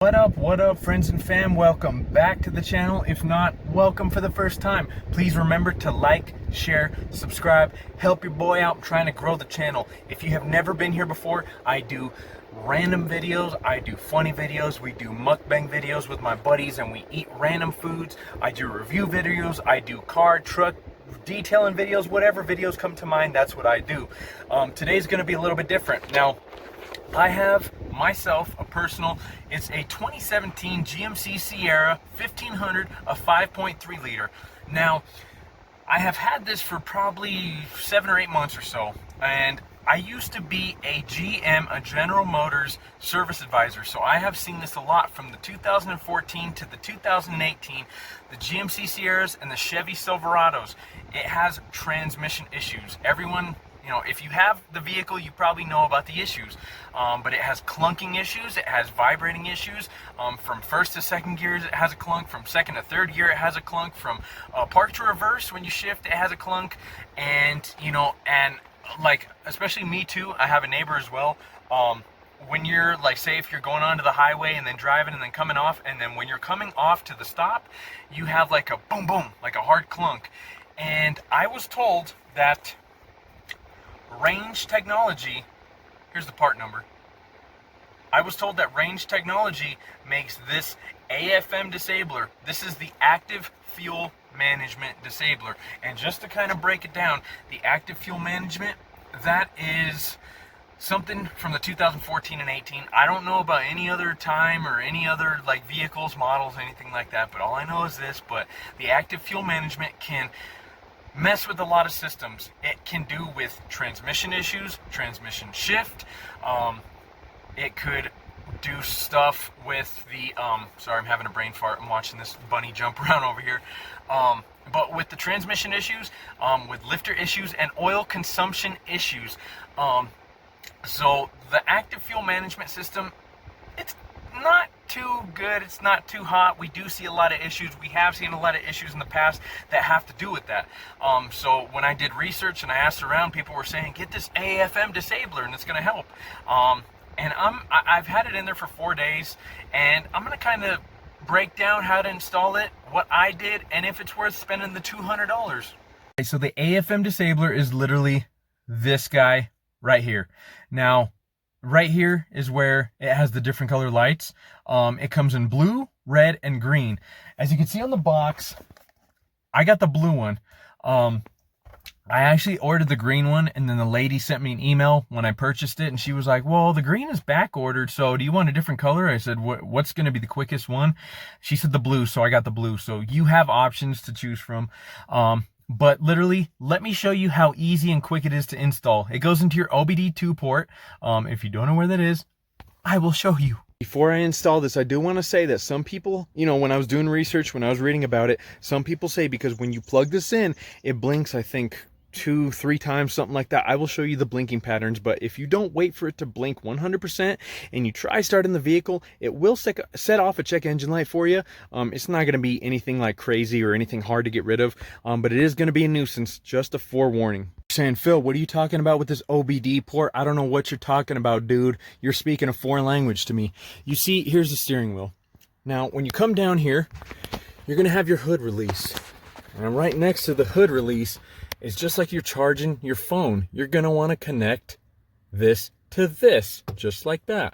What up, friends and fam? Welcome back to the channel. If not, welcome for the first time. Please remember to like, share, subscribe, help your boy out. I'm trying to grow the channel. If you have never been here before, I do random videos, I do funny videos, we do mukbang videos with my buddies and we eat random foods. I do review videos, I do car, truck, detailing videos, whatever videos come to mind, that's what I do. Today's gonna be a little bit different. Now, I have myself a personal, it's a 2017 GMC Sierra 1500, a 5.3 liter. Now, I have had this for probably 7 or 8 months or so, and I used to be a General Motors service advisor, so I have seen this a lot from the 2014 to the 2018, the GMC Sierras and the Chevy Silverados. It has transmission issues. Everyone, you know, if you have the vehicle, you probably know about the issues, but it has clunking issues, it has vibrating issues. From first to second gears, it has a clunk. From second to third gear, it has a clunk. From park to reverse, when you shift, it has a clunk. And, you know, and like, especially me too, I have a neighbor as well. When you're, like, say if you're going onto the highway and then driving and then coming off, and then when you're coming off to the stop, you have like a boom boom, like a hard clunk. And I was told that Range Technology, here's the part number. I was told that Range Technology makes this AFM disabler. This is the active fuel management disabler. And just to kind of break it down, the active fuel management, that is something from the 2014 and 18. I don't know about any other time or any other like vehicles, models, anything like that, but all I know is this. But the active fuel management can mess with a lot of systems. It can do with transmission issues, transmission shift. It could do stuff with the sorry, I'm having a brain fart. I'm watching this bunny jump around over here. But with the transmission issues, with lifter issues and oil consumption issues. So the active fuel management system, it's not too good, it's not too hot. We do see a lot of issues. We have seen a lot of issues in the past that have to do with that. So when I did research and I asked around, people were saying, get this AFM disabler and it's going to help. And I've had it in there for 4 days, and I'm going to kind of break down how to install it, what I did, and if it's worth spending the $200. Okay, so the AFM disabler is literally this guy right here. Now, right here is where it has the different color lights. It comes in blue, red, and green. As you can see on the box, I got the blue one. I actually ordered the green one, and then the lady sent me an email when I purchased it, and she was like, well, the green is back ordered, so do you want a different color? I said, what's going to be the quickest one? She said the blue, so I got the blue. So you have options to choose from. But literally, let me show you how easy and quick it is to install. It goes into your OBD2 port. If you don't know where that is, I will show you. Before I install this, I do want to say that some people, you know, when I was doing research, when I was reading about it, some people say because when you plug this in, it blinks, I think, 2-3 times, something like that. I will show you the blinking patterns, but if you don't wait for it to blink 100% and you try starting the vehicle, it will set off a check engine light for you. It's not going to be anything like crazy or anything hard to get rid of, but it is going to be a nuisance. Just a forewarning. Saying, Phil, what are you talking about with this OBD port? I don't know what you're talking about, dude. You're speaking a foreign language to me. You see, here's the steering wheel. Now, when you come down here, you're going to have your hood release, and right next to the hood release, it's just like you're charging your phone. You're going to want to connect this to this, just like that.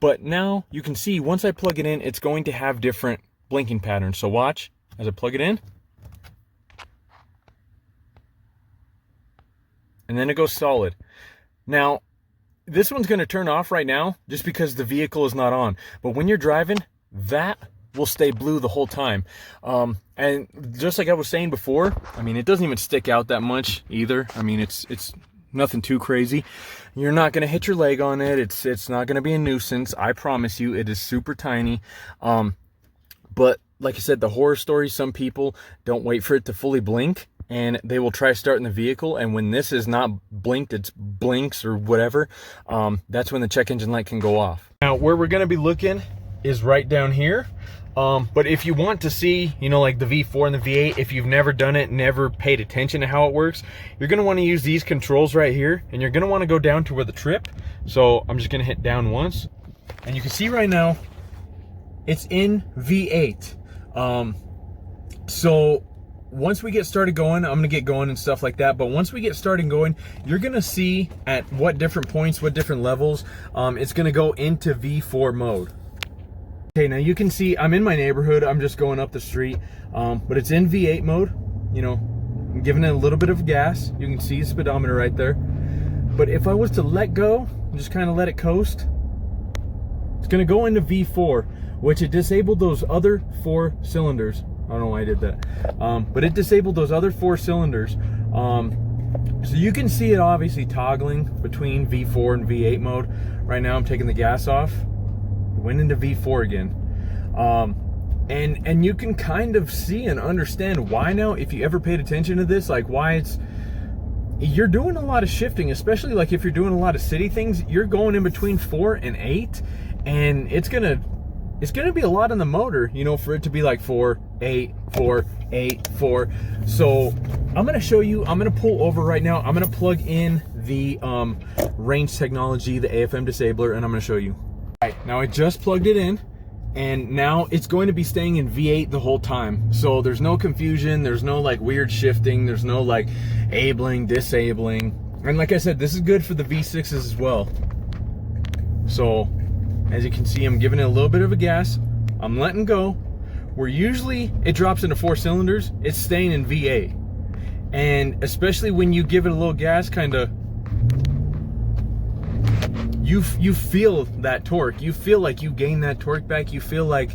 But now you can see once I plug it in, it's going to have different blinking patterns. So watch as I plug it in. And then it goes solid. Now, this one's going to turn off right now just because the vehicle is not on. But when you're driving, that will stay blue the whole time. And just like I was saying before, I mean, it doesn't even stick out that much either. I mean, it's nothing too crazy. You're not going to hit your leg on it. It's not going to be a nuisance. I promise you, it is super tiny. But like I said, the horror story, some people don't wait for it to fully blink, and they will try starting the vehicle, and when this is not blinked, it's blinks or whatever, that's when the check engine light can go off. Now, where we're going to be looking is right down here. But if you want to see, you know, like the V4 and the V8, if you've never done it, never paid attention to how it works, you're going to want to use these controls right here, and you're going to want to go down to where the trip. So I'm just going to hit down once, and you can see right now it's in V8. So once we get started going, I'm gonna get going and stuff like that, but once we get started going, you're gonna see at what different points, what different levels, it's gonna go into V4 mode. Okay, now you can see I'm in my neighborhood, I'm just going up the street, but it's in V8 mode. You know, I'm giving it a little bit of gas. You can see the speedometer right there. But if I was to let go, just kind of let it coast, it's gonna go into V4, which it disabled those other 4 cylinders. I don't know why I did that. But it disabled those other 4 cylinders. So you can see it obviously toggling between V4 and V8 mode. Right now I'm taking the gas off. It went into V4 again. And you can kind of see and understand why now, if you ever paid attention to this, like why you're doing a lot of shifting, especially like if you're doing a lot of city things, you're going in between 4 and 8, and it's gonna be a lot on the motor, you know, for it to be like 4, 8, 4, 8, 4. So I'm gonna show you, I'm gonna pull over right now. I'm gonna plug in the range technology, the AFM disabler, and I'm gonna show you. All right, now I just plugged it in, and now it's going to be staying in V8 the whole time. So there's no confusion, there's no like weird shifting, there's no like abling, disabling. And like I said, this is good for the V6s as well. So as you can see, I'm giving it a little bit of a gas. I'm letting go. Where usually it drops into 4 cylinders, it's staying in V8. And especially when you give it a little gas, kind of, you feel that torque. You feel like you gain that torque back. You feel like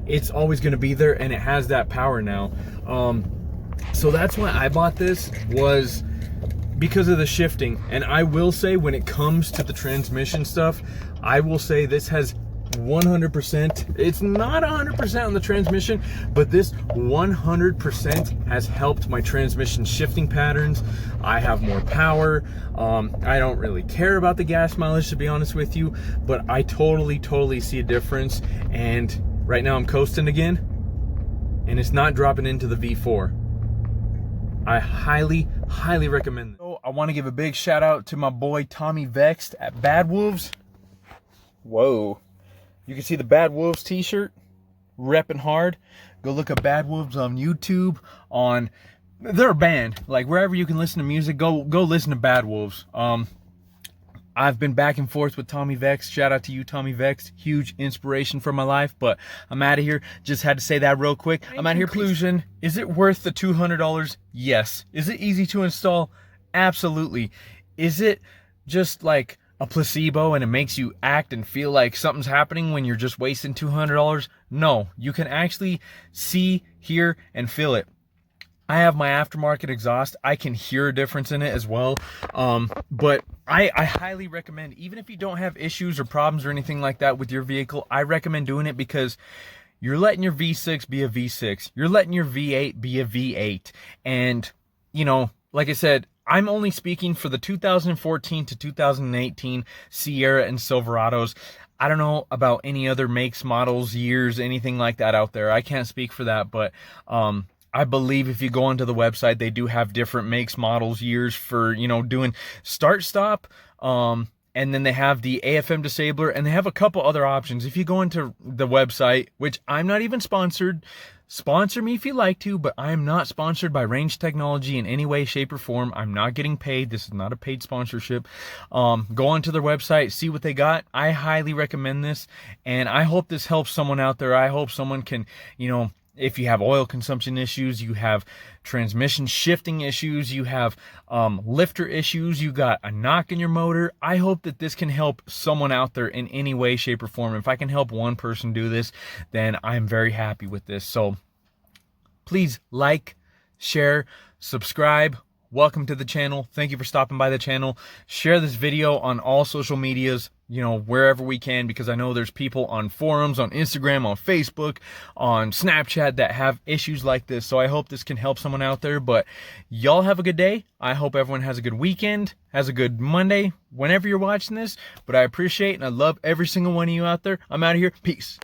it's always going to be there, and it has that power now. So that's why I bought this, was because of the shifting. And I will say, when it comes to the transmission stuff, I will say this has 100%, it's not 100% on the transmission, but this 100% has helped my transmission shifting patterns. I have more power. I don't really care about the gas mileage, to be honest with you, but I totally see a difference. And right now I'm coasting again, and it's not dropping into the V4. I highly recommend it. So I want to give a big shout out to my boy Tommy Vexed at Bad Wolves. Whoa. You can see the Bad Wolves t-shirt, repping hard. Go look up Bad Wolves on YouTube. They're a band. Like wherever you can listen to music, go listen to Bad Wolves. I've been back and forth with Tommy Vex. Shout out to you, Tommy Vex. Huge inspiration for my life, but I'm out of here. Just had to say that real quick. I'm out of here. Conclusion, is it worth the $200? Yes. Is it easy to install? Absolutely. Is it just like a placebo and it makes you act and feel like something's happening when you're just wasting $200? No, you can actually see, hear, and feel it. I have my aftermarket exhaust. I can hear a difference in it as well. But I highly recommend, even if you don't have issues or problems or anything like that with your vehicle, I recommend doing it, because you're letting your V6 be a V6. You're letting your V8 be a V8. And, you know, like I said, I'm only speaking for the 2014 to 2018 Sierra and Silverados. I don't know about any other makes, models, years, anything like that out there. I can't speak for that, but I believe if you go onto the website, they do have different makes, models, years for, you know, doing start, stop. And then they have the AFM disabler, and they have a couple other options. If you go into the website, which I'm not even sponsored, sponsor me if you like to, but I am not sponsored by Range Technology in any way, shape, or form. I'm not getting paid. This is not a paid sponsorship. Go onto their website, see what they got. I highly recommend this, and I hope this helps someone out there. I hope someone can, you know, if you have oil consumption issues, you have transmission shifting issues, you have lifter issues, you got a knock in your motor, I hope that this can help someone out there in any way, shape, or form. If I can help one person do this, then I'm very happy with this. So please like, share, subscribe. Welcome to the channel. Thank you for stopping by the channel. Share this video on all social medias, you know, wherever we can, because I know there's people on forums, on Instagram, on Facebook, on Snapchat that have issues like this. So I hope this can help someone out there. But y'all have a good day. I hope everyone has a good weekend, has a good Monday, whenever you're watching this. But I appreciate and I love every single one of you out there. I'm out of here. Peace.